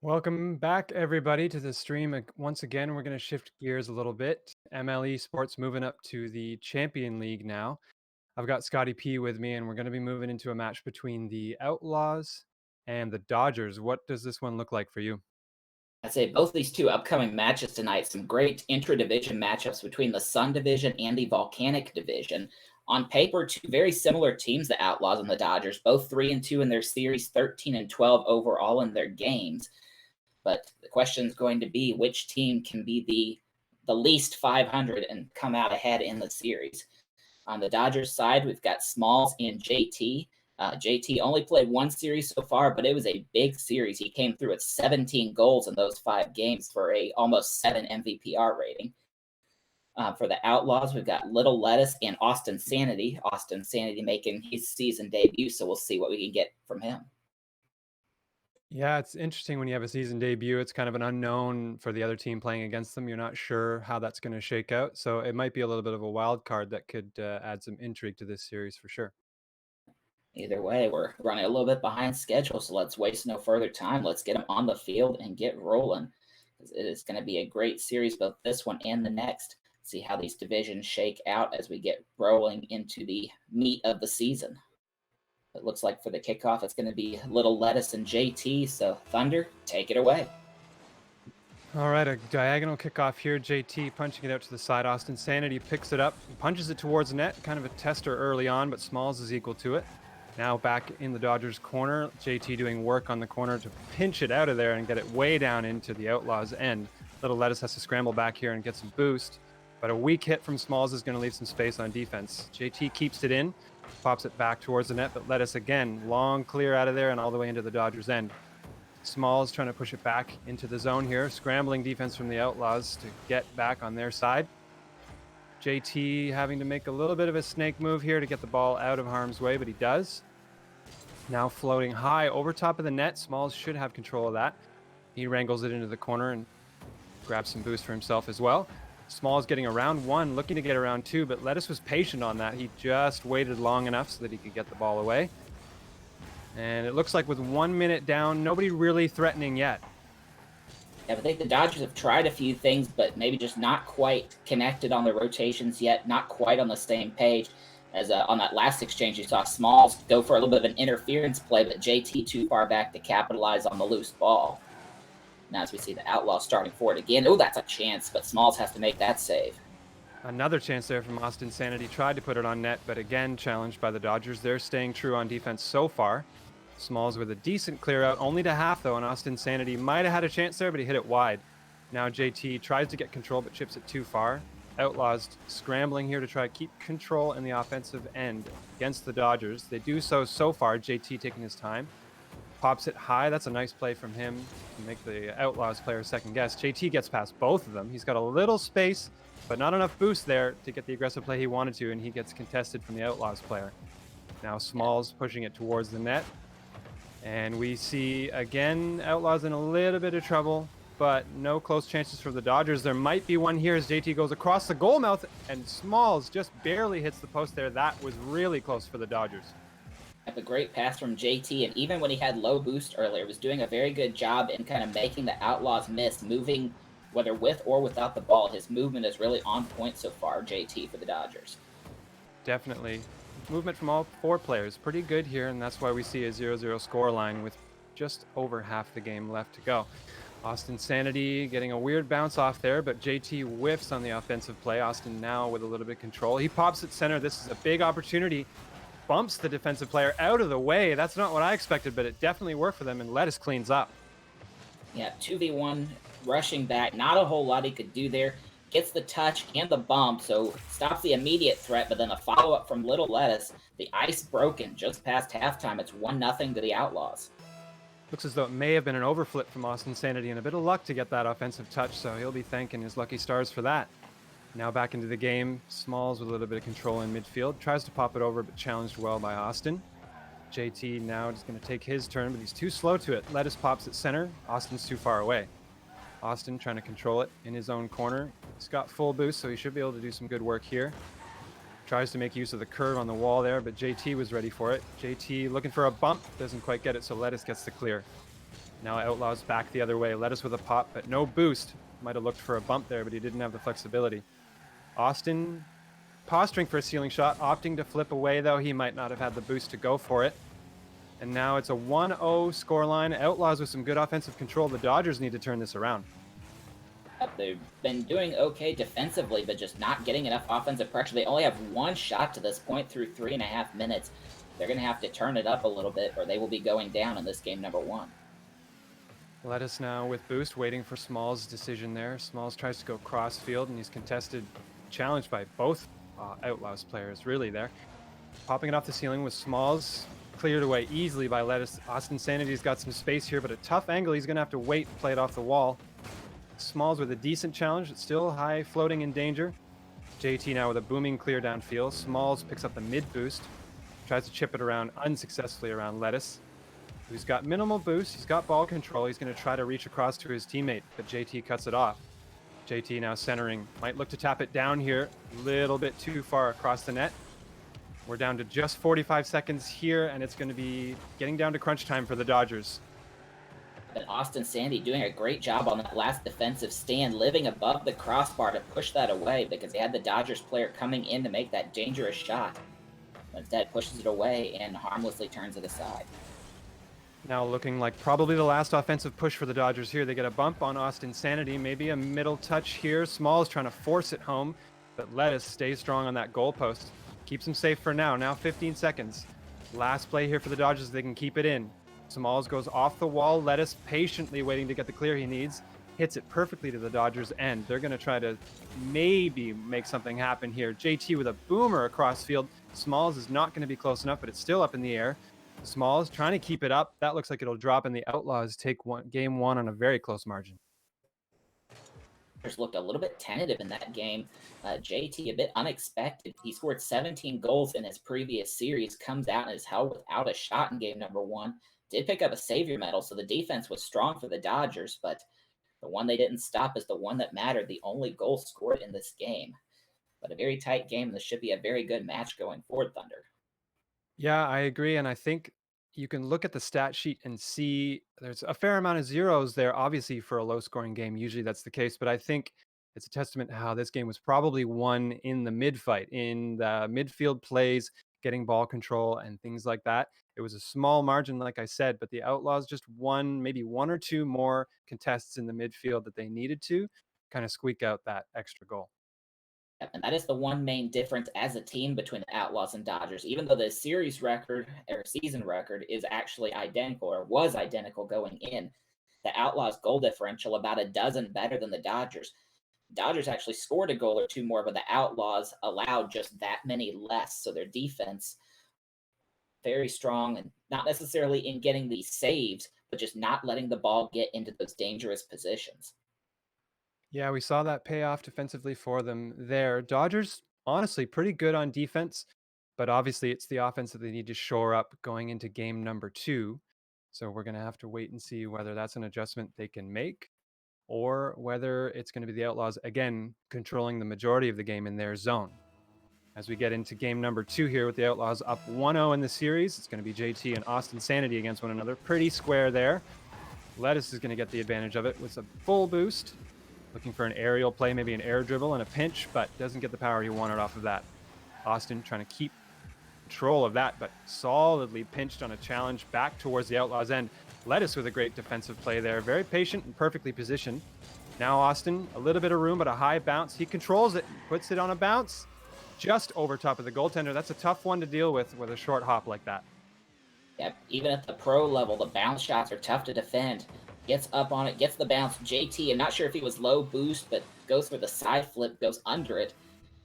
Welcome back, everybody, to the stream. Once again, we're going to shift gears a little bit. MLE Sports moving up to the Champion League now. I've got Scotty P with me, and we're going to be moving into a match between the Outlaws and the Dodgers. What does this one look like for you? I'd say both of these two upcoming matches tonight, some great intra-division matchups between the Sun Division and the Volcanic Division. On paper, two very similar teams, the Outlaws and the Dodgers, both 3-2 in their series, 13-12 overall in their games. But the question is going to be which team can be the least 500 and come out ahead in the series. On the Dodgers side, we've got Smalls and JT. JT only played one series so far, but it was a big series. He came through with 17 goals in those 5 games for a almost 7 MVPR rating. For the Outlaws, we've got Little Lettuce and Austin Sanity. Austin Sanity making his season debut, so we'll see what we can get from him. Yeah, it's interesting when you have a season debut. It's kind of an unknown for the other team playing against them. You're not sure how that's going to shake out. So it might be a little bit of a wild card that could add some intrigue to this series for sure. Either way, we're running a little bit behind schedule, so let's waste no further time. Let's get them on the field and get rolling. It is going to be a great series, both this one and the next. See how these divisions shake out as we get rolling into the meat of the season. It looks like for the kickoff, it's going to be Little Lettuce and JT. So, Thunder, take it away. All right, a diagonal kickoff here. JT punching it out to the side. Austin Sanity picks it up, punches it towards net. Kind of a tester early on, but Smalls is equal to it. Now back in the Dodgers' corner. JT doing work on the corner to pinch it out of there and get it way down into the Outlaws' end. Little Lettuce has to scramble back here and get some boost. But a weak hit from Smalls is going to leave some space on defense. JT keeps it in, pops it back towards the net, but Lettuce again, long clear out of there and all the way into the Dodgers' end. Smalls trying to push it back into the zone here. Scrambling defense from the Outlaws to get back on their side. JT having to make a little bit of a snake move here to get the ball out of harm's way, but he does. Now floating high over top of the net. Smalls should have control of that. He wrangles it into the corner and grabs some boost for himself as well. Smalls getting around one, looking to get around two, but Lettuce was patient on that. He just waited long enough so that he could get the ball away. And it looks like with 1 minute down, nobody really threatening yet. Yeah, I think the Dodgers have tried a few things, but maybe just not quite connected on their rotations yet, not quite on the same page. As on that last exchange, you saw Smalls go for a little bit of an interference play, but JT too far back to capitalize on the loose ball. Now, as we see the Outlaws starting for it again, oh, that's a chance, but Smalls has to make that save. Another chance there from Austin Sanity. Tried to put it on net, but again challenged by the Dodgers. They're staying true on defense so far. Smalls with a decent clear out, only to half though, and Austin Sanity might have had a chance there, but he hit it wide. Now JT tries to get control, but chips it too far. Outlaws scrambling here to try to keep control in the offensive end against the Dodgers. They do so far, JT taking his time. Pops it high. That's a nice play from him to make the Outlaws player second guess. JT gets past both of them. He's got a little space, but not enough boost there to get the aggressive play he wanted to, and he gets contested from the Outlaws player. Now Smalls pushing it towards the net. And we see, again, Outlaws in a little bit of trouble, but no close chances for the Dodgers. There might be one here as JT goes across the goal mouth, and Smalls just barely hits the post there. That was really close for the Dodgers. A great pass from JT, and even when he had low boost earlier, was doing a very good job in kind of making the Outlaws miss, moving whether with or without the ball. His movement is really on point so far, JT, for the Dodgers. Definitely. Movement from all four players. Pretty good here, and that's why we see a 0-0 scoreline with just over half the game left to go. Austin Sanity getting a weird bounce off there, but JT whiffs on the offensive play. Austin now with a little bit of control. He pops at center. This is a big opportunity. Bumps the defensive player out of the way. That's not what I expected, but it definitely worked for them, and Lettuce cleans up. Yeah, 2v1 rushing back. Not a whole lot he could do there. Gets the touch and the bump, so stops the immediate threat, but then a follow-up from Little Lettuce. The ice broken just past halftime. It's 1-0 to the Outlaws. Looks as though it may have been an overflip from Austin Sanity, and a bit of luck to get that offensive touch, so he'll be thanking his lucky stars for that. Now back into the game. Smalls with a little bit of control in midfield. Tries to pop it over, but challenged well by Austin. JT now just going to take his turn, but he's too slow to it. Lettuce pops at center. Austin's too far away. Austin trying to control it in his own corner. He's got full boost, so he should be able to do some good work here. Tries to make use of the curve on the wall there, but JT was ready for it. JT looking for a bump. Doesn't quite get it, so Lettuce gets the clear. Now Outlaws back the other way. Lettuce with a pop, but no boost. Might have looked for a bump there, but he didn't have the flexibility. Austin posturing for a ceiling shot, opting to flip away, though. He might not have had the boost to go for it. And now it's a 1-0 scoreline. Outlaws with some good offensive control. The Dodgers need to turn this around. They've been doing okay defensively, but just not getting enough offensive pressure. They only have one shot to this point through 3.5 minutes. They're going to have to turn it up a little bit, or they will be going down in this game number 1. Lettuce now with boost, waiting for Smalls' decision there. Smalls tries to go cross field, and he's contested, challenged by both Outlaws players, really, there. Popping it off the ceiling with Smalls, cleared away easily by Lettuce. Austin Sanity's got some space here, but a tough angle. He's going to have to wait and play it off the wall. Smalls with a decent challenge. It's still high, floating in danger. JT now with a booming clear downfield. Smalls picks up the mid boost. Tries to chip it around unsuccessfully around Lettuce, who's got minimal boost. He's got ball control. He's going to try to reach across to his teammate, but JT cuts it off. JT now centering. Might look to tap it down here. A little bit too far across the net. We're down to just 45 seconds here, and it's going to be getting down to crunch time for the Dodgers. And Austin Sandy doing a great job on that last defensive stand, living above the crossbar to push that away because he had the Dodgers player coming in to make that dangerous shot. Instead, pushes it away and harmlessly turns it aside. Now looking like probably the last offensive push for the Dodgers here. They get a bump on Austin Sanity, maybe a middle touch here. Small is trying to force it home, but Lettuce stays strong on that goalpost. Keeps him safe for now. Now 15 seconds. Last play here for the Dodgers. They can keep it in. Smalls goes off the wall. Lettuce patiently waiting to get the clear he needs. Hits it perfectly to the Dodgers' end. They're going to try to maybe make something happen here. JT with a boomer across field. Smalls is not going to be close enough, but it's still up in the air. Smalls trying to keep it up. That looks like it'll drop, and the Outlaws take game one on a very close margin. Looked a little bit tentative in that game. JT a bit unexpected. He scored 17 goals in his previous series, comes out and is held without a shot in game number 1. Did pick up a savior medal, so the defense was strong for the Dodgers, but the one they didn't stop is the one that mattered, the only goal scored in this game. But a very tight game, and this should be a very good match going forward, Thunder. Yeah, I agree, and I think you can look at the stat sheet and see there's a fair amount of zeros there. Obviously, for a low-scoring game, usually that's the case, but I think it's a testament to how this game was probably won in the mid-fight, in the midfield plays, getting ball control and things like that. It was a small margin, like I said, but the Outlaws just won maybe one or two more contests in the midfield that they needed to kind of squeak out that extra goal. And that is the one main difference as a team between the Outlaws and Dodgers. Even though the series record or season record is actually identical or was identical going in, the Outlaws' goal differential about a dozen better than the Dodgers. Dodgers actually scored a goal or two more, but the Outlaws allowed just that many less. So their defense very strong, and not necessarily in getting these saves, but just not letting the ball get into those dangerous positions. Yeah, we saw that pay off defensively for them there. Dodgers, honestly, pretty good on defense, but obviously it's the offense that they need to shore up going into game number 2. So we're going to have to wait and see whether that's an adjustment they can make or whether it's going to be the Outlaws, again, controlling the majority of the game in their zone. As we get into game number 2 here with the Outlaws up 1-0 in the series, it's going to be JT and Austin Sanity against one another. Pretty square there. Lettuce is going to get the advantage of it with a full boost. Looking for an aerial play, maybe an air dribble and a pinch, but doesn't get the power he wanted off of that. Austin trying to keep control of that, but solidly pinched on a challenge back towards the Outlaws' end. Lettuce with a great defensive play there. Very patient and perfectly positioned. Now Austin, a little bit of room, but a high bounce. He controls it, puts it on a bounce just over top of the goaltender. That's a tough one to deal with a short hop like that. Yeah, even at the pro level, the bounce shots are tough to defend. Gets up on it, gets the bounce. JT, I'm not sure if he was low boost, but goes for the side flip, goes under it.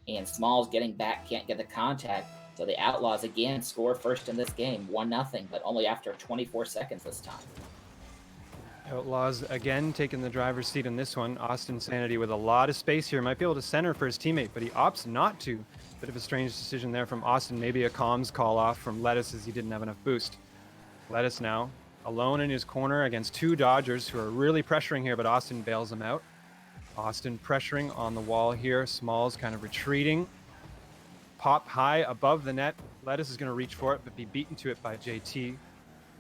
And Smalls getting back, can't get the contact. So the Outlaws again score first in this game, 1-0, but only after 24 seconds this time. Outlaws again taking the driver's seat in this one. Austin Sanity with a lot of space here. Might be able to center for his teammate, but he opts not to. Bit of a strange decision there from Austin. Maybe a comms call off from Lettuce as he didn't have enough boost. Lettuce now alone in his corner against two Dodgers who are really pressuring here, but Austin bails him out. Austin pressuring on the wall here. Smalls kind of retreating. Pop high above the net. Lettuce is going to reach for it, but be beaten to it by JT.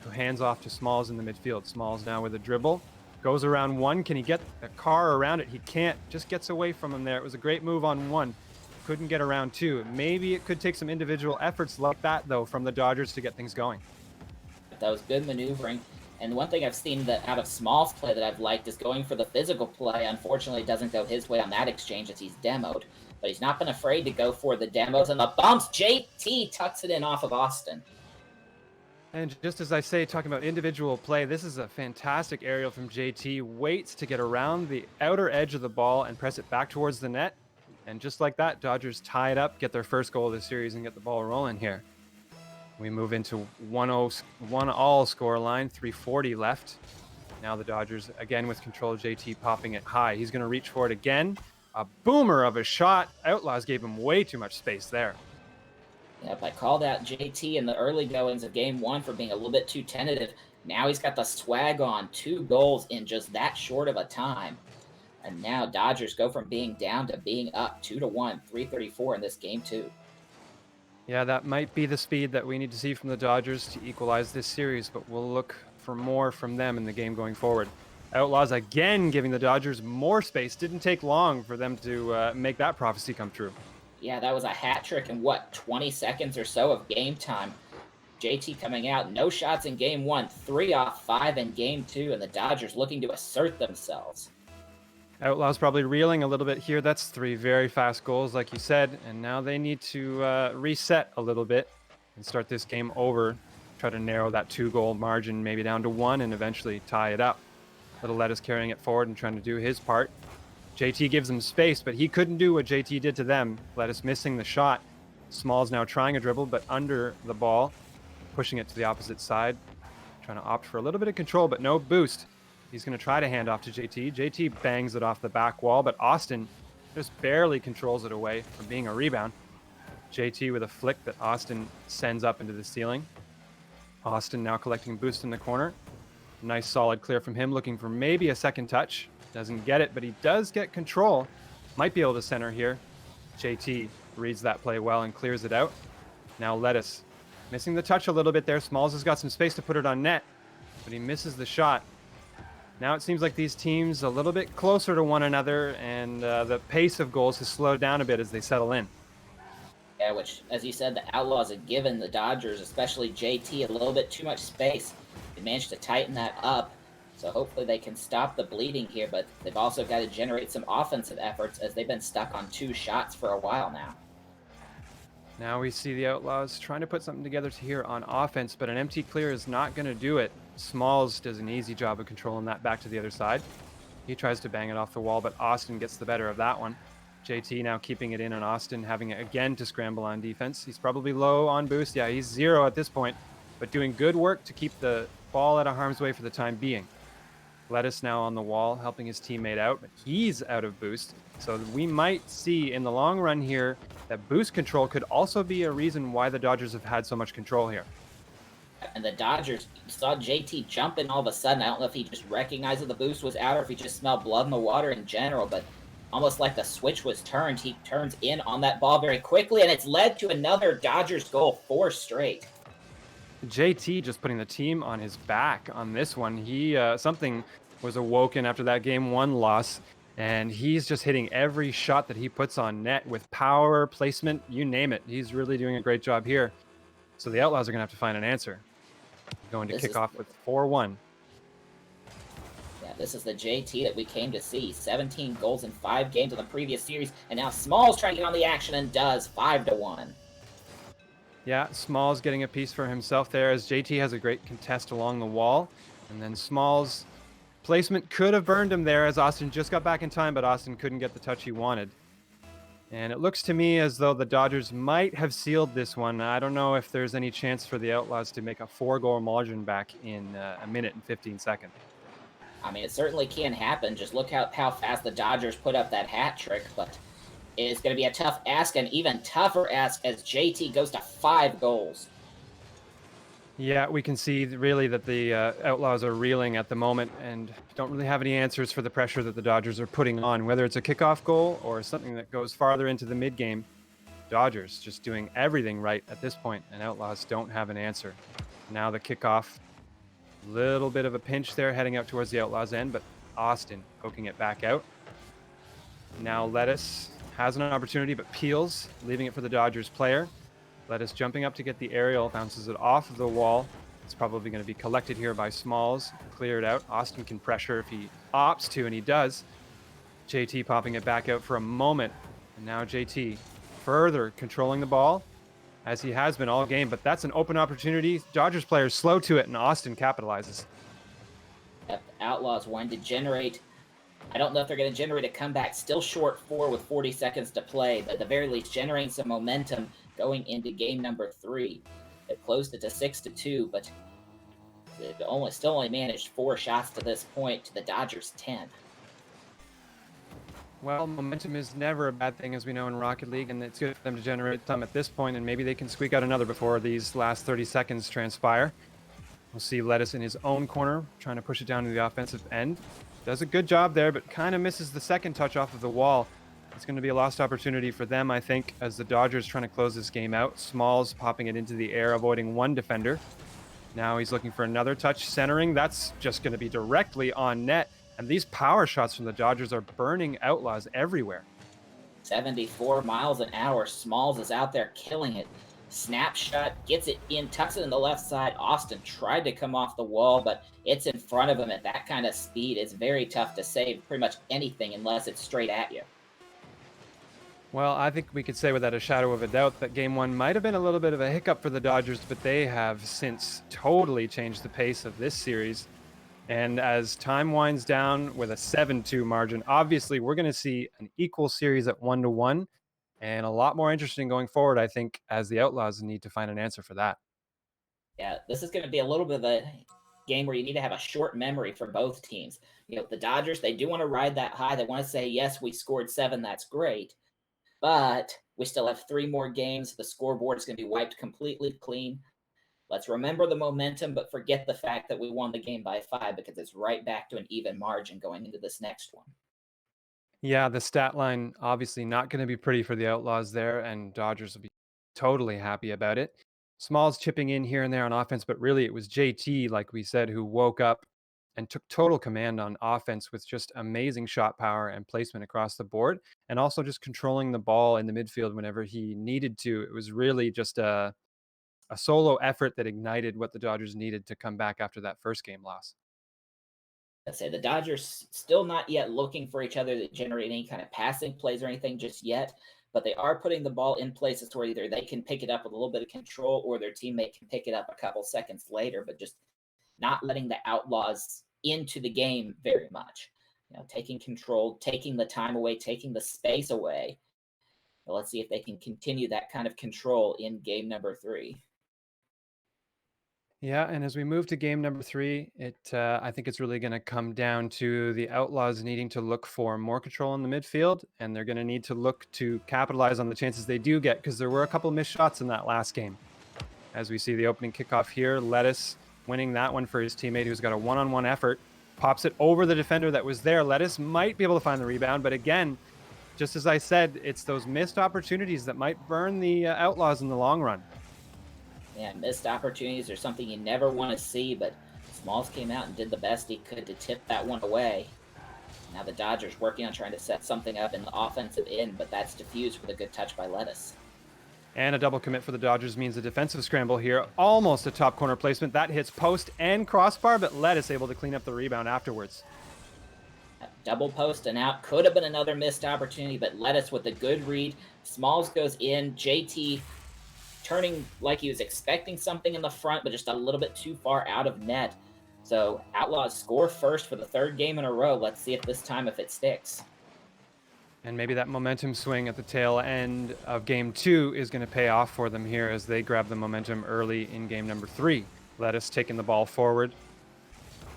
who hands off to Smalls in the midfield. Smalls now with a dribble. Goes around one. Can he get a car around it? He can't. Just gets away from him there. It was a great move on one. Couldn't get around two. Maybe it could take some individual efforts like that, though, from the Dodgers to get things going. That was good maneuvering. And one thing I've seen that out of Small's play that I've liked is going for the physical play. Unfortunately, it doesn't go his way on that exchange as he's demoed. But he's not been afraid to go for the demos and the bumps. JT tucks it in off of Austin. And just as I say, talking about individual play, this is a fantastic aerial from JT. Waits to get around the outer edge of the ball and press it back towards the net. And just like that, Dodgers tie it up, get their first goal of the series, and get the ball rolling here. We move into 1-all score line, 3:40 left. Now the Dodgers, again with control, JT popping it high. He's going to reach for it again. A boomer of a shot. Outlaws gave him way too much space there. Yep, I called out JT in the early goings of game one for being a little bit too tentative. Now he's got the swag on, 2 goals in just that short of a time. And now Dodgers go from being down to being up 2-1, 3:34 in this game too. Yeah, that might be the speed that we need to see from the Dodgers to equalize this series, but we'll look for more from them in the game going forward. Outlaws again giving the Dodgers more space. Didn't take long for them to make that prophecy come true. Yeah, that was a hat trick in 20 seconds or so of game time. JT coming out, no shots in game one, 3 off 5 in game two, and the Dodgers looking to assert themselves. Outlaws probably reeling a little bit here. That's 3 very fast goals, like you said, and now they need to reset a little bit and start this game over. Try to narrow that 2-goal margin maybe down to 1 and eventually tie it up. Little Lettuce carrying it forward and trying to do his part. JT gives them space, but he couldn't do what JT did to them. Lettuce missing the shot. Smalls now trying a dribble, but under the ball, pushing it to the opposite side. Trying to opt for a little bit of control, but no boost. He's going to try to hand off to JT. JT bangs it off the back wall, but Austin just barely controls it away from being a rebound. JT with a flick that Austin sends up into the ceiling. Austin now collecting boost in the corner. Nice solid clear from him, looking for maybe a second touch. Doesn't get it, but he does get control. Might be able to center here. JT reads that play well and clears it out. Now Lettuce missing the touch a little bit there. Smalls has got some space to put it on net, but he misses the shot. Now it seems like these teams a little bit closer to one another, and the pace of goals has slowed down a bit as they settle in. Yeah, which, as you said, the Outlaws had given the Dodgers, especially JT, a little bit too much space. They managed to tighten that up, so hopefully they can stop the bleeding here, but they've also got to generate some offensive efforts as they've been stuck on 2 shots for a while now. Now we see the Outlaws trying to put something together here on offense, but an empty clear is not going to do it. Smalls does an easy job of controlling that back to the other side. He tries to bang it off the wall, but Austin gets the better of that one. JT now keeping it in on Austin, having it again to scramble on defense. He's probably low on boost. Yeah, he's 0 at this point, but doing good work to keep the ball out of harm's way for the time being. Lettuce now on the wall, helping his teammate out, but he's out of boost. So we might see in the long run here that boost control could also be a reason why the Dodgers have had so much control here. And the Dodgers saw JT jump in all of a sudden. I don't know if he just recognized that the boost was out or if he just smelled blood in the water in general, but almost like the switch was turned. He turns in on that ball very quickly, and it's led to another Dodgers goal, 4 straight. JT just putting the team on his back on this one. He something was awoken after that game 1 loss, and he's just hitting every shot that he puts on net with power, placement, you name it. He's really doing a great job here. So the Outlaws are going to have to find an answer. Going to kick off with 4-1. Yeah, this is the JT that we came to see. 17 goals in 5 games in the previous series, and now Smalls trying to get on the action and does, 5-1. Yeah, Smalls getting a piece for himself there as JT has a great contest along the wall. And then Smalls' placement could have burned him there as Austin just got back in time, but Austin couldn't get the touch he wanted. And it looks to me as though the Dodgers might have sealed this one. I don't know if there's any chance for the Outlaws to make a 4-goal margin back in a minute and 15 seconds. I mean, it certainly can happen. Just look how fast the Dodgers put up that hat trick, but it's going to be a tough ask, and even tougher ask as JT goes to 5 goals. Yeah, we can see really that the Outlaws are reeling at the moment and don't really have any answers for the pressure that the Dodgers are putting on, whether it's a kickoff goal or something that goes farther into the mid-game. Dodgers just doing everything right at this point, and Outlaws don't have an answer. Now the kickoff Little bit of a pinch there heading out towards the Outlaws end, but Austin poking it back out. Now Lettuce has an opportunity, but peels, leaving it for the Dodgers player. Lettuce jumping up to get the aerial, bounces it off of the wall. It's probably going to be collected here by Smalls, clear it out. Austin can pressure if he opts to, and he does. JT popping it back out for a moment. And now JT further controlling the ball, as he has been all game, but that's an open opportunity. Dodgers players slow to it, and Austin capitalizes. Yep, the Outlaws wanting to generate. I don't know if they're going to generate a comeback. Still short 4 with 40 seconds to play, but at the very least, generating some momentum going into game number 3. It closed it to 6-2, but it still only managed 4 shots to this point to the Dodgers 10. Well, momentum is never a bad thing, as we know in Rocket League, and it's good for them to generate some at this point, and maybe they can squeak out another before these last 30 seconds transpire. We'll see Lettuce in his own corner, trying to push it down to the offensive end. Does a good job there, but kind of misses the second touch off of the wall. It's going to be a lost opportunity for them, I think, as the Dodgers trying to close this game out. Smalls popping it into the air, avoiding one defender. Now he's looking for another touch, centering. That's just going to be directly on net. And these power shots from the Dodgers are burning Outlaws everywhere. 74 miles an hour. Smalls is out there killing it. Snapshot, gets it in, tucks it in the left side. Austin tried to come off the wall, but it's in front of him at that kind of speed. It's very tough to save pretty much anything unless it's straight at you. Well, I think we could say without a shadow of a doubt that game 1 might have been a little bit of a hiccup for the Dodgers, but they have since totally changed the pace of this series. And as time winds down with a 7-2 margin, obviously we're going to see an equal series at 1-1 and a lot more interesting going forward, I think, as the Outlaws need to find an answer for that. Yeah, this is going to be a little bit of a game where you need to have a short memory for both teams. The Dodgers, they do want to ride that high. They want to say, yes, we scored 7. That's great. But we still have 3 more games. The scoreboard is going to be wiped completely clean. Let's remember the momentum, but forget the fact that we won the game by 5 because it's right back to an even margin going into this next one. Yeah, the stat line obviously not going to be pretty for the Outlaws there, and Dodgers will be totally happy about it. Smalls chipping in here and there on offense, but really it was JT, like we said, who woke up and took total command on offense with just amazing shot power and placement across the board, and also just controlling the ball in the midfield whenever he needed to. It was really just a solo effort that ignited what the Dodgers needed to come back after that first game loss. I say the Dodgers still not yet looking for each other to generate any kind of passing plays or anything just yet, but they are putting the ball in places where either they can pick it up with a little bit of control or their teammate can pick it up a couple seconds later, but just not letting the Outlaws into the game very much. Taking control, taking the time away, taking the space away. Well, let's see if they can continue that kind of control in game number 3. Yeah, and as we move to game number 3, I think it's really going to come down to the Outlaws needing to look for more control in the midfield, and they're going to need to look to capitalize on the chances they do get, because there were a couple missed shots in that last game. As we see the opening kickoff here, Lettuce winning that one for his teammate who's got a one-on-one effort, pops it over the defender that was there. Lettuce might be able to find the rebound, but again, just as I said, it's those missed opportunities that might burn the Outlaws in the long run. Yeah, missed opportunities are something you never want to see, but Smalls came out and did the best he could to tip that one away. Now the Dodgers working on trying to set something up in the offensive end, but that's diffused with a good touch by Lettuce. And a double commit for the Dodgers means a defensive scramble here. Almost a top corner placement. That hits post and crossbar, but Lettuce able to clean up the rebound afterwards. Double post and out. Could have been another missed opportunity, but Lettuce with a good read. Smalls goes in. JT turning like he was expecting something in the front, but just a little bit too far out of net. So Outlaws score first for the 3rd game in a row. Let's see if this time if it sticks. And maybe that momentum swing at the tail end of game 2 is going to pay off for them here as they grab the momentum early in game number 3. Lettuce taking the ball forward,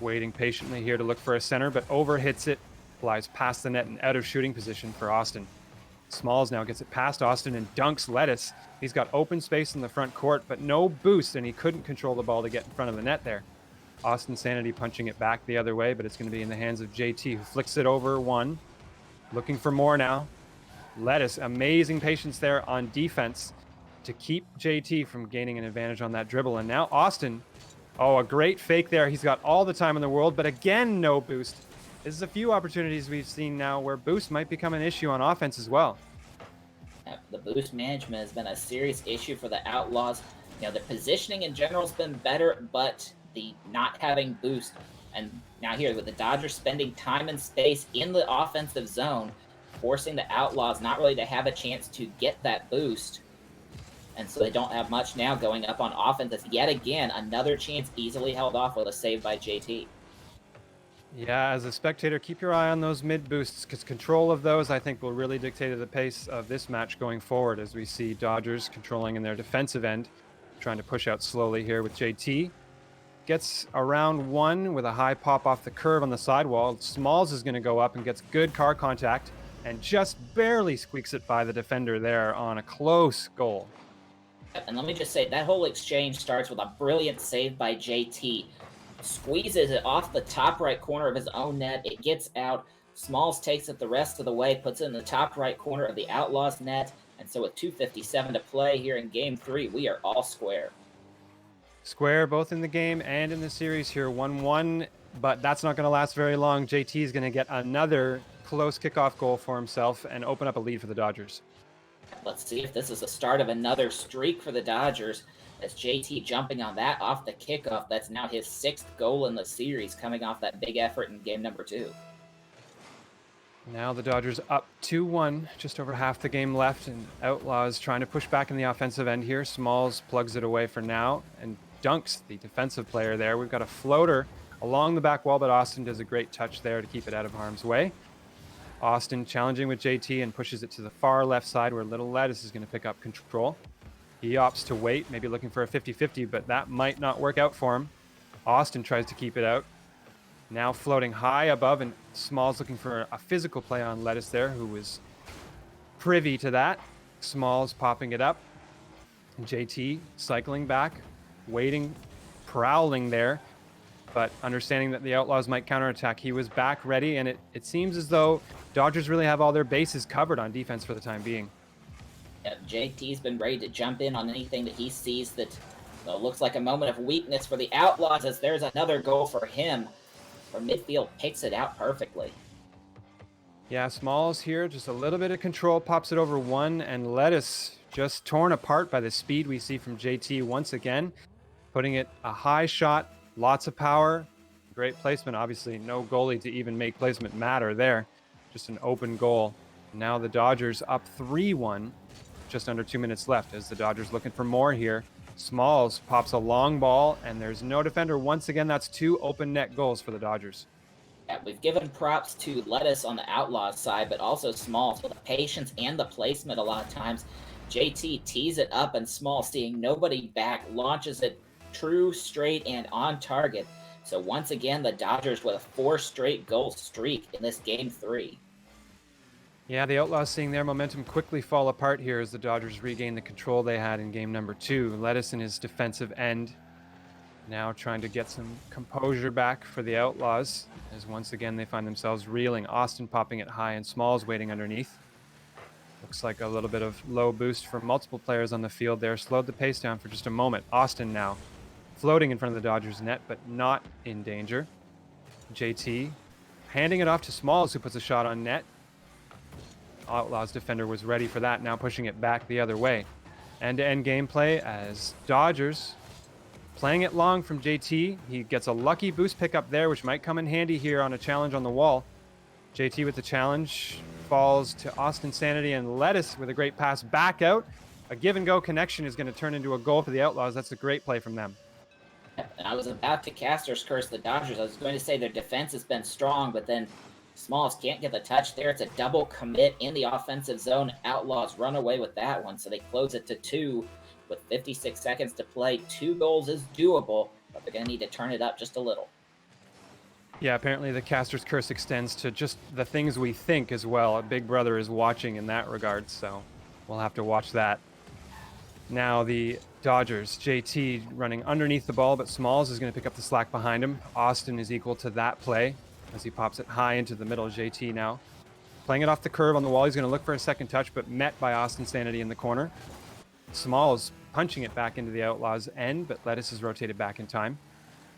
waiting patiently here to look for a center, but overhits it, flies past the net and out of shooting position for Austin. Smalls now gets it past Austin and dunks Lettuce. He's got open space in the front court, but no boost, and he couldn't control the ball to get in front of the net there. Austin Sanity punching it back the other way, but it's going to be in the hands of JT, who flicks it over one. Looking for more now. Lettuce, amazing patience there on defense to keep JT from gaining an advantage on that dribble. And now Austin Oh, a great fake there. He's got all the time in the world, but again, no boost. This is a few opportunities we've seen now where boost might become an issue on offense as well. The boost management has been a serious issue for the Outlaws. The positioning in general has been better, but the not having boost, and now here with the Dodgers spending time and space in the offensive zone, forcing the Outlaws not really to have a chance to get that boost. And so they don't have much now going up on offense. As yet again, another chance easily held off with a save by JT. Yeah, as a spectator, keep your eye on those mid boosts because control of those, I think, will really dictate the pace of this match going forward as we see Dodgers controlling in their defensive end, trying to push out slowly here with JT. Gets around one with a high pop off the curve on the sidewall. Smalls is going to go up and gets good car contact and just barely squeaks it by the defender there on a close goal. And let me just say, that whole exchange starts with a brilliant save by JT. Squeezes it off the top right corner of his own net. It gets out. Smalls takes it the rest of the way, puts it in the top right corner of the Outlaws net. And so with 2:57 to play here in Game 3, we are all square. Square both in the game and in the series here, 1-1, but that's not going to last very long. JT is going to get another close kickoff goal for himself and open up a lead for the Dodgers. Let's see if this is the start of another streak for the Dodgers. As JT jumping on that off the kickoff, that's now his 6th goal in the series, coming off that big effort in game number 2. Now the Dodgers up 2-1, just over half the game left, and Outlaws trying to push back in the offensive end here. Smalls plugs it away for now and dunks the defensive player there. We've got a floater along the back wall, but Austin does a great touch there to keep it out of harm's way. Austin challenging with JT and pushes it to the far left side where Little Lettuce is going to pick up control. He opts to wait, maybe looking for a 50-50, but that might not work out for him. Austin tries to keep it out. Now floating high above, and Smalls looking for a physical play on Lettuce there, who was privy to that. Smalls popping it up. JT cycling back, waiting, prowling there, but understanding that the Outlaws might counterattack. He was back ready, and it seems as though Dodgers really have all their bases covered on defense for the time being. Yeah, JT's been ready to jump in on anything that he sees that looks like a moment of weakness for the Outlaws, as there's another goal for him, where midfield picks it out perfectly. Yeah, Smalls here, just a little bit of control, pops it over one, and Lettuce just torn apart by the speed we see from JT once again, putting it a high shot, lots of power, great placement. Obviously, no goalie to even make placement matter there, just an open goal. Now the Dodgers up 3-1, just under 2 minutes left as the Dodgers looking for more here. Smalls pops a long ball, and there's no defender. Once again, that's 2 open net goals for the Dodgers. Yeah, we've given props to Lettuce on the Outlaws side, but also Smalls with the patience and the placement a lot of times. JT tees it up, and Smalls, seeing nobody back, launches it true, straight, and on target. So once again, the Dodgers with a 4 straight goal streak in this Game 3. Yeah, the Outlaws seeing their momentum quickly fall apart here as the Dodgers regain the control they had in game number 2. Lettuce in his defensive end, now trying to get some composure back for the Outlaws, as once again they find themselves reeling. Austin popping it high and Smalls waiting underneath. Looks like a little bit of low boost for multiple players on the field there. Slowed the pace down for just a moment. Austin now floating in front of the Dodgers net, but not in danger. JT handing it off to Smalls, who puts a shot on net. Outlaws defender was ready for that, now pushing it back the other way. End-to-end gameplay as Dodgers playing it long from JT. He gets a lucky boost pickup there, which might come in handy here on a challenge on the wall. JT with the challenge falls to Austin Sanity, and Lettuce with a great pass back out. A give-and-go connection is going to turn into a goal for the Outlaws. That's a great play from them. And I was about to Caster's curse the Dodgers. I was going to say their defense has been strong, but then Smalls can't get the touch there. It's a double commit in the offensive zone. Outlaws run away with that one, so they close it to 2 with 56 seconds to play. 2 goals is doable, but they're going to need to turn it up just a little. Yeah, apparently the caster's curse extends to just the things we think as well. A Big Brother is watching in that regard, so we'll have to watch that. Now the Dodgers, JT running underneath the ball, but Smalls is going to pick up the slack behind him. Austin is equal to that play as he pops it high into the middle. JT now playing it off the curve on the wall. He's going to look for a second touch, but met by Austin Sanity in the corner. Smalls punching it back into the Outlaws' end, but Lettuce is rotated back in time.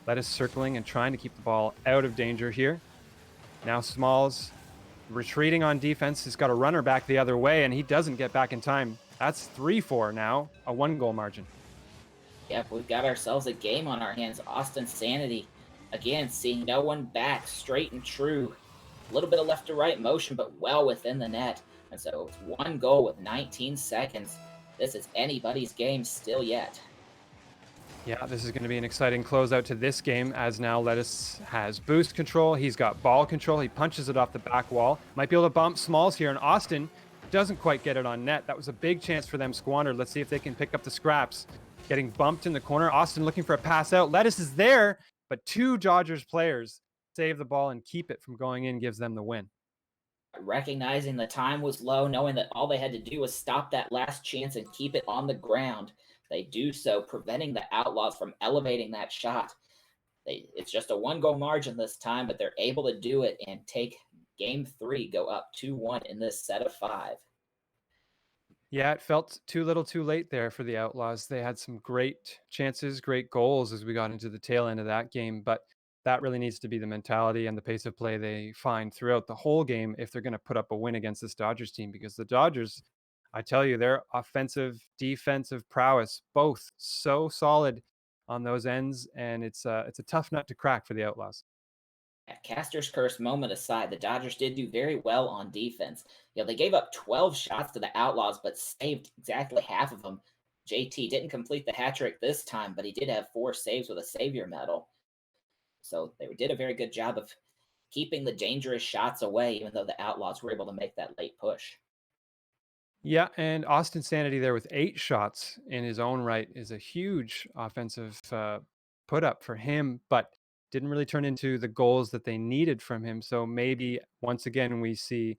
Lettuce circling and trying to keep the ball out of danger here. Now Smalls retreating on defense. He's got a runner back the other way, and he doesn't get back in time. That's 3-4 now, a 1-goal margin. Yep, we've got ourselves a game on our hands. Austin Sanity, again, seeing no one back, straight and true. A little bit of left to right motion, but well within the net. And so it's 1 goal with 19 seconds. This is anybody's game still yet. Yeah, this is going to be an exciting closeout to this game, as now Lettuce has boost control. He's got ball control. He punches it off the back wall. Might be able to bump Smalls here, and Austin doesn't quite get it on net. That was a big chance for them squandered. Let's see if they can pick up the scraps. Getting bumped in the corner. Austin looking for a pass out. Lettuce is there, but 2 Dodgers players save the ball and keep it from going in, gives them the win. Recognizing the time was low, knowing that all they had to do was stop that last chance and keep it on the ground. They do so, preventing the Outlaws from elevating that shot. It's just a 1-goal margin this time, but they're able to do it and take game 3, go up 2-1 in this set of 5. Yeah, it felt too little too late there for the Outlaws. They had some great chances, great goals as we got into the tail end of that game, but that really needs to be the mentality and the pace of play they find throughout the whole game if they're going to put up a win against this Dodgers team, because the Dodgers, I tell you, their offensive, defensive prowess, both so solid on those ends, and it's a tough nut to crack for the Outlaws. Caster's curse moment aside, the Dodgers did do very well on defense. They gave up 12 shots to the Outlaws, but saved exactly half of them. JT didn't complete the hat trick this time, but he did have 4 saves with a Savior medal. So they did a very good job of keeping the dangerous shots away, even though the Outlaws were able to make that late push. Yeah, and Austin Sanity there with 8 shots in his own right is a huge offensive put up for him, but didn't really turn into the goals that they needed from him. So maybe once again we see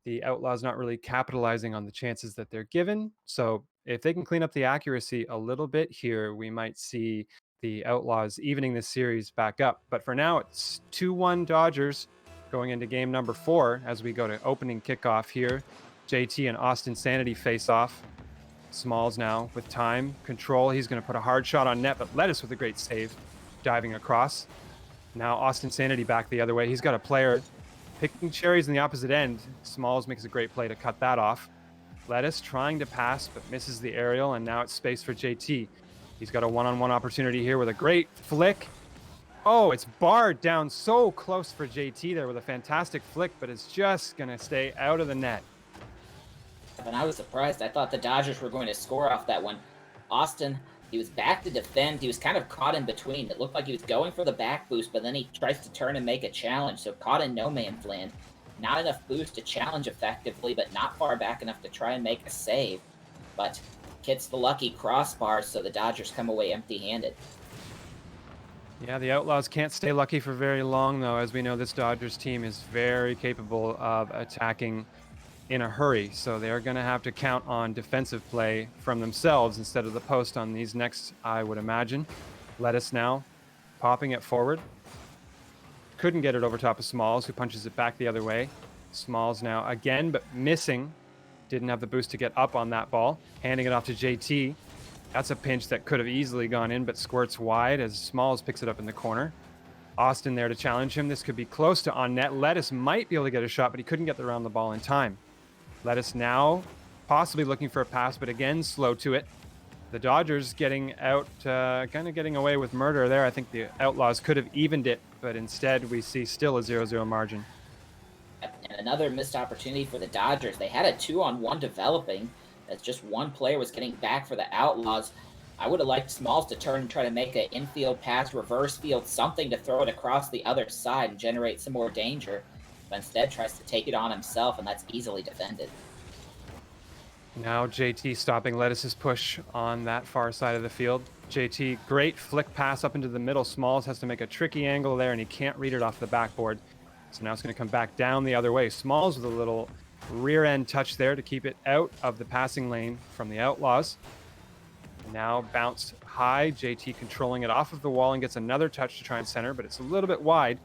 the Outlaws not really capitalizing on the chances that they're given. So if they can clean up the accuracy a little bit here, we might see the Outlaws evening this series back up. But for now, it's 2-1 Dodgers going into game number 4 as we go to opening kickoff here. JT and Austin Sanity face off. Smalls now with time, control. He's going to put a hard shot on net, but Lettuce with a great save, diving across. Now Austin Sanity back the other way. He's got a player picking cherries in the opposite end. Smalls makes a great play to cut that off. Lettuce trying to pass, but misses the aerial, and now it's space for JT. He's got a one-on-one opportunity here with a great flick. Oh, it's barred down so close for JT there with a fantastic flick, but it's just going to stay out of the net. And I was surprised. I thought the Dodgers were going to score off that one. Austin, he was back to defend. He was kind of caught in between. It looked like he was going for the back boost, but then he tries to turn and make a challenge. So caught in no man's land. Not enough boost to challenge effectively, but not far back enough to try and make a save. But hits the lucky crossbar, so the Dodgers come away empty-handed. Yeah, the Outlaws can't stay lucky for very long, though. As we know, this Dodgers team is very capable of attacking in a hurry, so they're going to have to count on defensive play from themselves instead of the post on these next, I would imagine. Lettuce now popping it forward. Couldn't get it over top of Smalls, who punches it back the other way. Smalls now again, but missing. Didn't have the boost to get up on that ball. Handing it off to JT. That's a pinch that could have easily gone in, but squirts wide as Smalls picks it up in the corner. Austin there to challenge him. This could be close to on net. Lettuce might be able to get a shot, but he couldn't get around the ball in time. Lettuce now possibly looking for a pass, but again, slow to it. The Dodgers getting out, kind of getting away with murder there. I think the Outlaws could have evened it, but instead we see still a 0-0 margin. And another missed opportunity for the Dodgers. They had a 2-on-1 developing as just one player was getting back for the Outlaws. I would have liked Smalls to turn and try to make an infield pass, reverse field, something to throw it across the other side and generate some more danger. But instead tries to take it on himself, and that's easily defended. Now JT stopping Lettuce's push on that far side of the field. JT, great flick pass up into the middle. Smalls has to make a tricky angle there, and he can't read it off the backboard. So now it's going to come back down the other way. Smalls with a little rear end touch there to keep it out of the passing lane from the Outlaws. Now bounced high. JT controlling it off of the wall and gets another touch to try and center, but it's a little bit wide.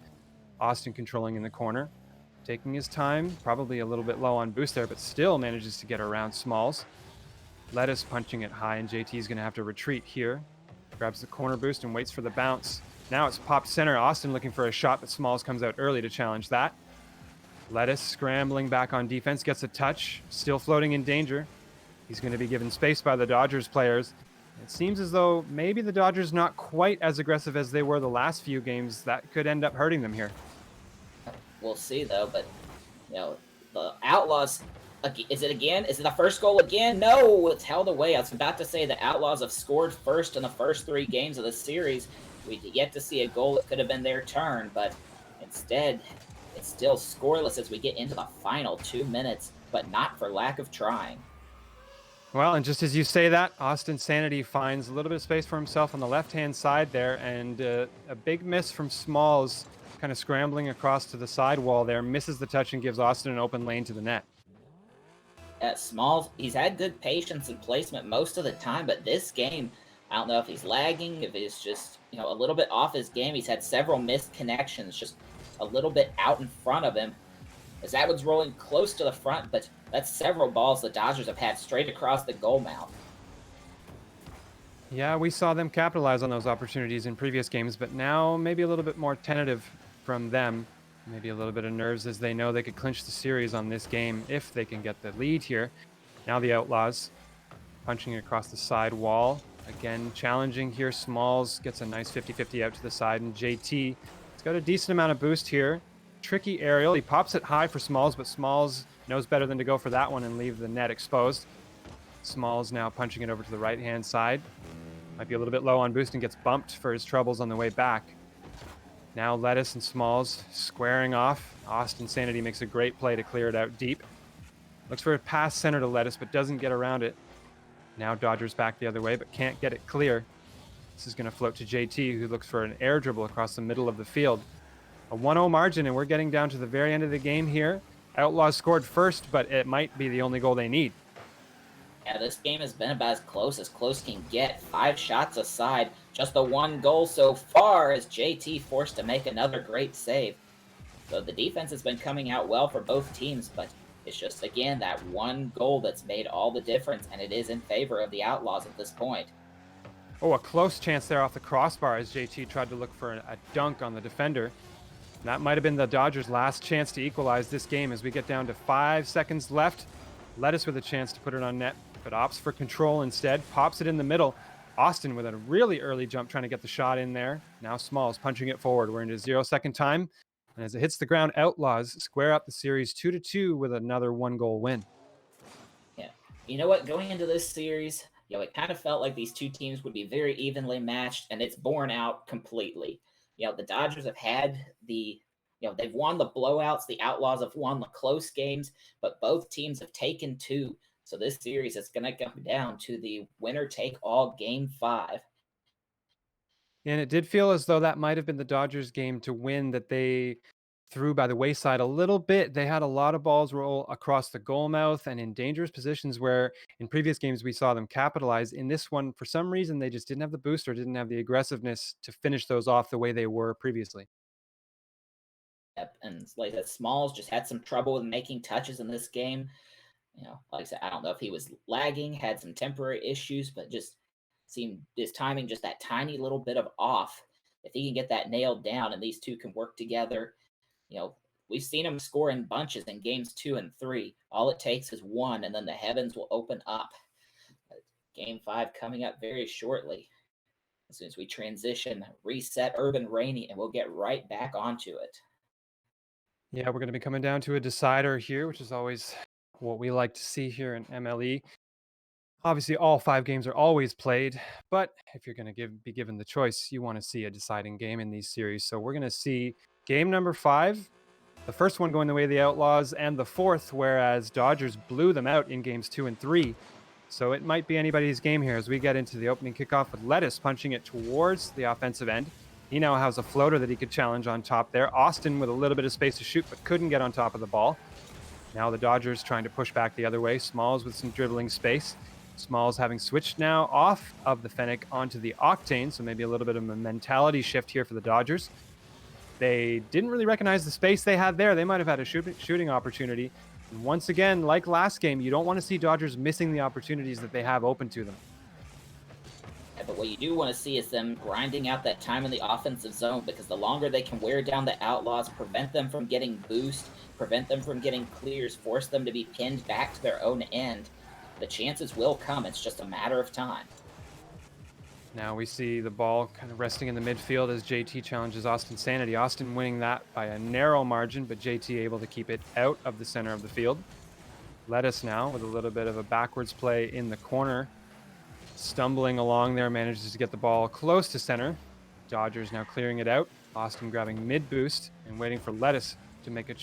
Austin controlling in the corner. Taking his time, probably a little bit low on boost there, but still manages to get around Smalls. Lettuce punching it high, and JT is going to have to retreat here. Grabs the corner boost and waits for the bounce. Now it's popped center. Austin looking for a shot, but Smalls comes out early to challenge that. Lettuce scrambling back on defense, gets a touch, still floating in danger. He's going to be given space by the Dodgers players. It seems as though maybe the Dodgers not quite as aggressive as they were the last few games. That could end up hurting them here. We'll see though, but the Outlaws. Is it again? Is it the first goal again? No, it's held away. I was about to say the Outlaws have scored first in the first 3 games of the series. We yet to see a goal that could have been their turn, but instead, it's still scoreless as we get into the final 2 minutes, but not for lack of trying. Well, and just as you say that, Austin Sanity finds a little bit of space for himself on the left-hand side there, and a big miss from Smalls, kind of scrambling across to the side wall there, misses the touch and gives Austin an open lane to the net. At Smalls, he's had good patience and placement most of the time, but this game, I don't know if he's lagging, if he's just a little bit off his game. He's had several missed connections, just a little bit out in front of him. As that one's rolling close to the front, but that's several balls the Dodgers have had straight across the goal mouth. Yeah, we saw them capitalize on those opportunities in previous games, but now maybe a little bit more tentative from them. Maybe a little bit of nerves as they know they could clinch the series on this game if they can get the lead here. Now the Outlaws punching it across the side wall. Again, challenging here. Smalls gets a nice 50-50 out to the side, and JT, it's got a decent amount of boost here. Tricky aerial. He pops it high for Smalls, but Smalls knows better than to go for that one and leave the net exposed. Smalls now punching it over to the right-hand side. Might be a little bit low on boost and gets bumped for his troubles on the way back. Now Lettuce and Smalls squaring off. Austin Sanity makes a great play to clear it out deep. Looks for a pass center to Lettuce, but doesn't get around it. Now Dodgers back the other way, but can't get it clear. This is going to float to JT, who looks for an air dribble across the middle of the field. A 1-0 margin, and we're getting down to the very end of the game here. Outlaws scored first, but it might be the only goal they need. Yeah, this game has been about as close can get. 5 shots aside, just the 1 goal so far as JT forced to make another great save. So the defense has been coming out well for both teams, but it's just, again, that 1 goal that's made all the difference, and it is in favor of the Outlaws at this point. Oh, a close chance there off the crossbar as JT tried to look for a dunk on the defender. That might have been the Dodgers' last chance to equalize this game as we get down to 5 seconds left. Lettuce with a chance to put it on net, but opts for control instead, pops it in the middle. Austin with a really early jump trying to get the shot in there. Now Smalls punching it forward. We're into 0-second time. And as it hits the ground, Outlaws square up the series 2-2 with another 1-goal win. Yeah. You know what? Going into this series, it kind of felt like these two teams would be very evenly matched, and it's borne out completely. The Dodgers have had they've won the blowouts. The Outlaws have won the close games, but both teams have taken 2. So this series is going to come down to the winner-take-all Game 5. And it did feel as though that might have been the Dodgers game to win that they threw by the wayside a little bit. They had a lot of balls roll across the goal mouth and in dangerous positions where in previous games we saw them capitalize. In this one, for some reason, they just didn't have the boost or didn't have the aggressiveness to finish those off the way they were previously. Yep. And like that, Smalls just had some trouble with making touches in this game. Like I said, I don't know if he was lagging, had some temporary issues, but just seemed his timing just that tiny little bit of off. If he can get that nailed down and these two can work together, we've seen him score in bunches in games 2 and 3. All it takes is 1, and then the heavens will open up. Game 5 coming up very shortly. As soon as we transition, reset Urban Rainey, and we'll get right back onto it. Yeah, we're going to be coming down to a decider here, which is always what we like to see here in MLE. Obviously, all 5 games are always played, but if you're going to be given the choice, you want to see a deciding game in these series. So we're going to see game number 5, the first one going the way of the Outlaws, and the 4th, whereas Dodgers blew them out in games 2 and 3. So it might be anybody's game here as we get into the opening kickoff with Lettuce punching it towards the offensive end. He now has a floater that he could challenge on top there. Austin with a little bit of space to shoot, but couldn't get on top of the ball. Now the Dodgers trying to push back the other way. Smalls with some dribbling space. Smalls having switched now off of the Fennec onto the Octane, so maybe a little bit of a mentality shift here for the Dodgers. They didn't really recognize the space they had there. They might have had a shooting opportunity. And once again, like last game, you don't want to see Dodgers missing the opportunities that they have open to them. But what you do want to see is them grinding out that time in the offensive zone, because the longer they can wear down the Outlaws, prevent them from getting boost, prevent them from getting clears, force them to be pinned back to their own end, the chances will come. It's just a matter of time. Now we see the ball kind of resting in the midfield as JT challenges Austin Sanity. Austin winning that by a narrow margin, but JT able to keep it out of the center of the field. Lettuce now with a little bit of a backwards play in the corner. Stumbling along there, manages to get the ball close to center. Dodgers now clearing it out. Austin grabbing mid boost and waiting for Lettuce to make a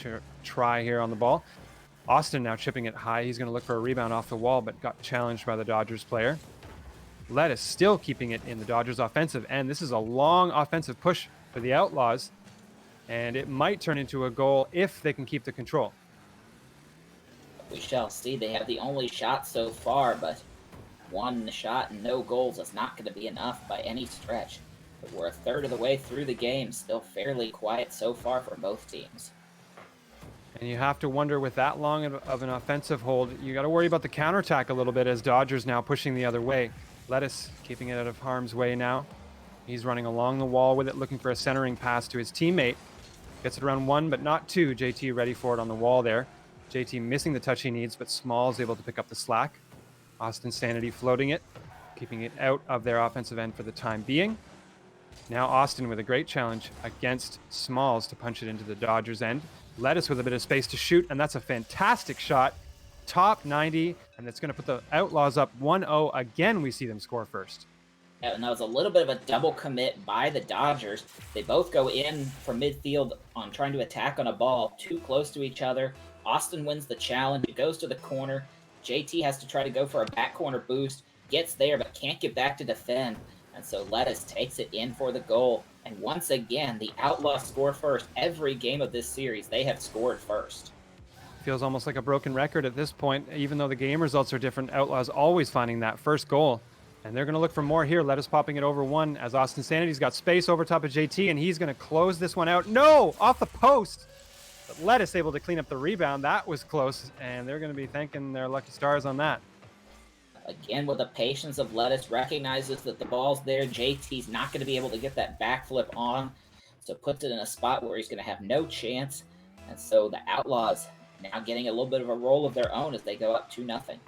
try here on the ball. Austin now chipping it high. He's going to look for a rebound off the wall, but got challenged by the Dodgers player. Lettuce still keeping it in the Dodgers offensive end. This is a long offensive push for the Outlaws, and it might turn into a goal if they can keep the control. We shall see. They have the only shot so far, but one shot and no goals is not going to be enough by any stretch. But we're a third of the way through the game, still fairly quiet so far for both teams. And you have to wonder, with that long of an offensive hold, you got to worry about the counterattack a little bit as Dodgers now pushing the other way. Lettuce keeping it out of harm's way now. He's running along the wall with it, looking for a centering pass to his teammate. Gets it around one, but not two. JT ready for it on the wall there. JT missing the touch he needs, but Smalls able to pick up the slack. Austin Sanity floating it, keeping it out of their offensive end for the time being. Now Austin with a great challenge against Smalls to punch it into the Dodgers end. Lettuce with a bit of space to shoot, and that's a fantastic shot. Top 90, and it's going to put the Outlaws up 1-0. Again, we see them score first. And that was a little bit of a double commit by the Dodgers. They both go in from midfield on trying to attack on a ball too close to each other. Austin wins the challenge. It goes to the corner. JT has to try to go for a back corner boost. Gets there, but can't get back to defend. And so Lettuce takes it in for the goal. And once again, the Outlaws score first. Every game of this series, they have scored first. Feels almost like a broken record at this point. Even though the game results are different, Outlaws always finding that first goal. And they're going to look for more here. Lettuce popping it over one as Austin Sanity's got space over top of JT, and he's going to close this one out. No! Off the post! But Lettuce able to clean up the rebound. That was close, and they're going to be thanking their lucky stars on that. Again, with the patience of Lettuce, recognizes that the ball's there. JT's not going to be able to get that backflip on, so puts it in a spot where he's going to have no chance. And so the Outlaws now getting a little bit of a roll of their own as they go up 2-0.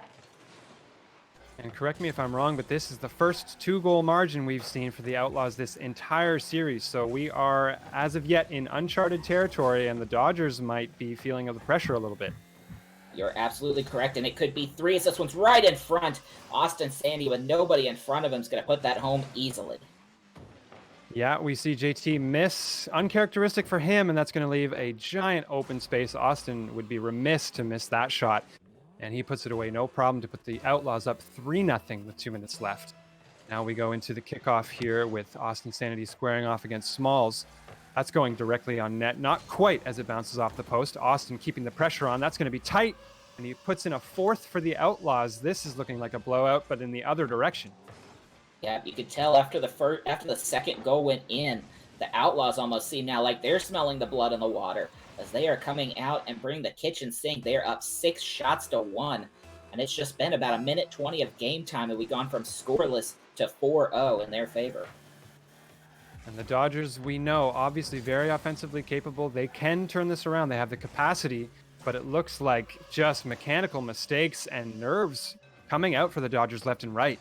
And correct me if I'm wrong, but this is the first 2-goal margin we've seen for the Outlaws this entire series. So we are, as of yet, in uncharted territory, and the Dodgers might be feeling of the pressure a little bit. You're absolutely correct, and it could be 3 as this one's right in front. Austin Sandy with nobody in front of him is going to put that home easily. Yeah, we see JT miss, uncharacteristic for him, and that's going to leave a giant open space. Austin would be remiss to miss that shot, and he puts it away no problem to put the Outlaws up 3-0 with 2 minutes left. Now we go into the kickoff here with Austin Sanity squaring off against Smalls. That's going directly on net, not quite as it bounces off the post. Austin keeping the pressure on. That's going to be tight, and he puts in a fourth for the Outlaws. This is looking like a blowout, but in the other direction. Yeah, you could tell after the second goal went in, the Outlaws almost seem now like they're smelling the blood in the water as they are coming out and bring the kitchen sink. They are up 6-1, and it's just been about 1:20 of game time, and we've gone from scoreless to 4-0 in their favor. And the Dodgers, we know, obviously very offensively capable. They can turn this around. They have the capacity, but it looks like just mechanical mistakes and nerves coming out for the Dodgers left and right.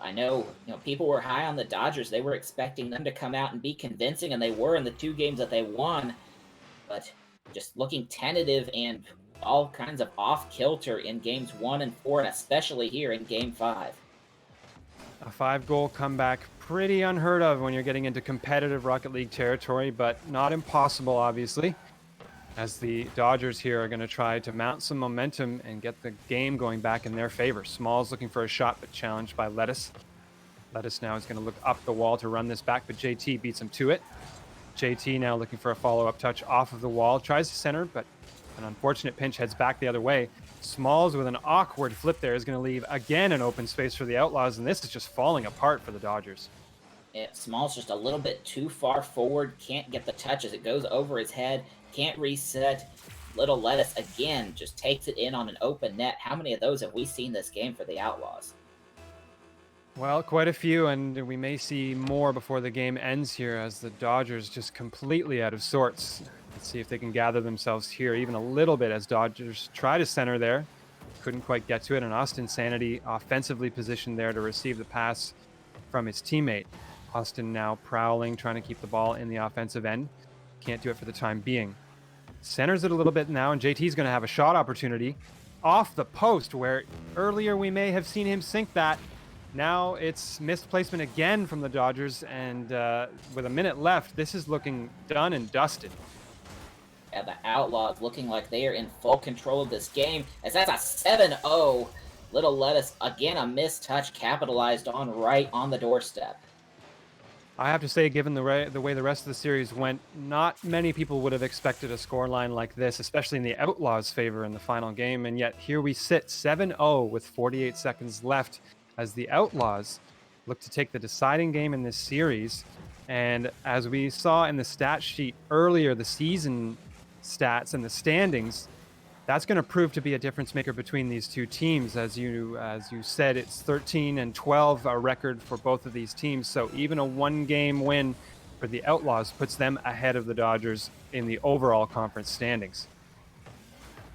I know, people were high on the Dodgers. They were expecting them to come out and be convincing, and they were in the 2 games that they won. But just looking tentative and all kinds of off-kilter in games 1 and 4, and especially here in game 5. A 5-goal comeback, pretty unheard of when you're getting into competitive Rocket League territory, but not impossible, obviously, as the Dodgers here are going to try to mount some momentum and get the game going back in their favor. Smalls looking for a shot, but challenged by Lettuce. Lettuce now is going to look up the wall to run this back, but JT beats him to it. JT now looking for a follow-up touch off of the wall. Tries to center, but an unfortunate pinch heads back the other way. Smalls with an awkward flip there is going to leave again an open space for the Outlaws, and this is just falling apart for the Dodgers. Yeah, Smalls just a little bit too far forward. Can't get the touch as it goes over his head. Can't reset. Little Lettuce again just takes it in on an open net. How many of those have we seen this game for the Outlaws? Well, quite a few, and we may see more before the game ends here as the Dodgers just completely out of sorts. Let's see if they can gather themselves here even a little bit as Dodgers try to center there. Couldn't quite get to it, and Austin Sanity offensively positioned there to receive the pass from his teammate. Austin now prowling, trying to keep the ball in the offensive end. Can't do it for the time being. Centers it a little bit now, and JT's going to have a shot opportunity off the post where earlier we may have seen him sink that. Now it's missed placement again from the Dodgers, and with a minute left, this is looking done and dusted. Yeah, the Outlaws looking like they are in full control of this game, as that's a 7-0. Little Lettuce, again, a missed touch capitalized on right on the doorstep. I have to say, given the way the rest of the series went, not many people would have expected a scoreline like this, especially in the Outlaws' favor in the final game. And yet here we sit 7-0 with 48 seconds left as the Outlaws look to take the deciding game in this series. And as we saw in the stat sheet earlier, the season stats and the standings, that's going to prove to be a difference maker between these two teams. As you said, it's 13 and 12, a record for both of these teams. So even a one-game win for the Outlaws puts them ahead of the Dodgers in the overall conference standings.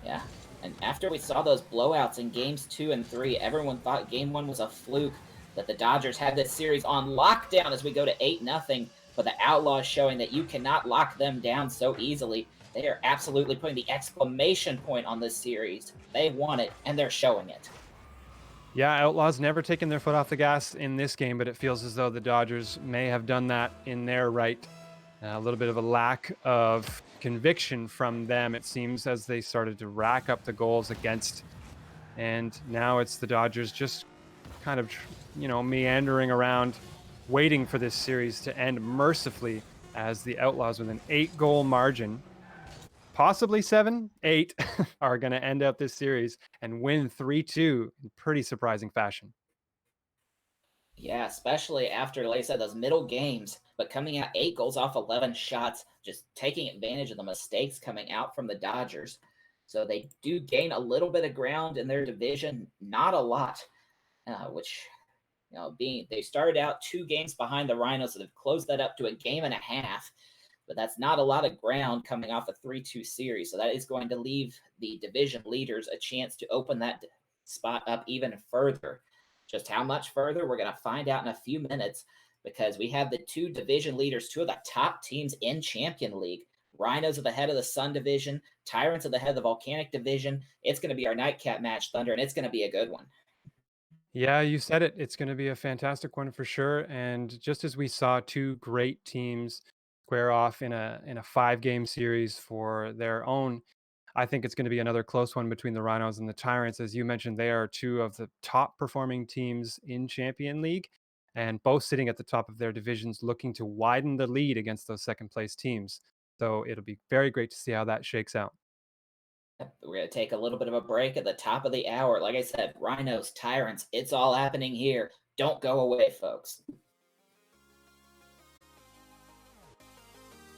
Yeah. And after we saw those blowouts in games 2 and 3, everyone thought game 1 was a fluke, that the Dodgers had this series on lockdown as we go to 8-0. But the Outlaws showing that you cannot lock them down so easily. They are absolutely putting the exclamation point on this series. They want it, and they're showing it. Yeah, Outlaws never taken their foot off the gas in this game, but it feels as though the Dodgers may have done that in their right. A little bit of a lack of conviction from them, it seems, as they started to rack up the goals against. And now it's the Dodgers just kind of, meandering around, waiting for this series to end mercifully as the Outlaws, with an 8-goal margin, possibly 7, 8, are going to end up this series and win 3-2 in pretty surprising fashion. Yeah, especially after, like I said, those middle games, but coming out 8 goals off 11 shots, just taking advantage of the mistakes coming out from the Dodgers. So they do gain a little bit of ground in their division, not a lot, which, being they started out 2 games behind the Rhinos, so they've closed that up to a game and a half. But that's not a lot of ground coming off a 3-2 series. So that is going to leave the division leaders a chance to open that spot up even further. Just how much further, we're going to find out in a few minutes, because we have the 2 division leaders, 2 of the top teams in Champion League. Rhinos at the head of the Sun Division, Tyrants at the head of the Volcanic Division. It's going to be our nightcap match, Thunder, and it's going to be a good one. Yeah, you said it. It's going to be a fantastic one for sure. And just as we saw two great teams square off in a 5-game series for their own, I think it's going to be another close one between the Rhinos and the Tyrants. As you mentioned, they are two of the top performing teams in Champion League, and both sitting at the top of their divisions, looking to widen the lead against those second place teams. So it'll be very great to see how that shakes out. We're going to take a little bit of a break at the top of the hour. Like I said, Rhinos, Tyrants, it's all happening here. Don't go away, folks.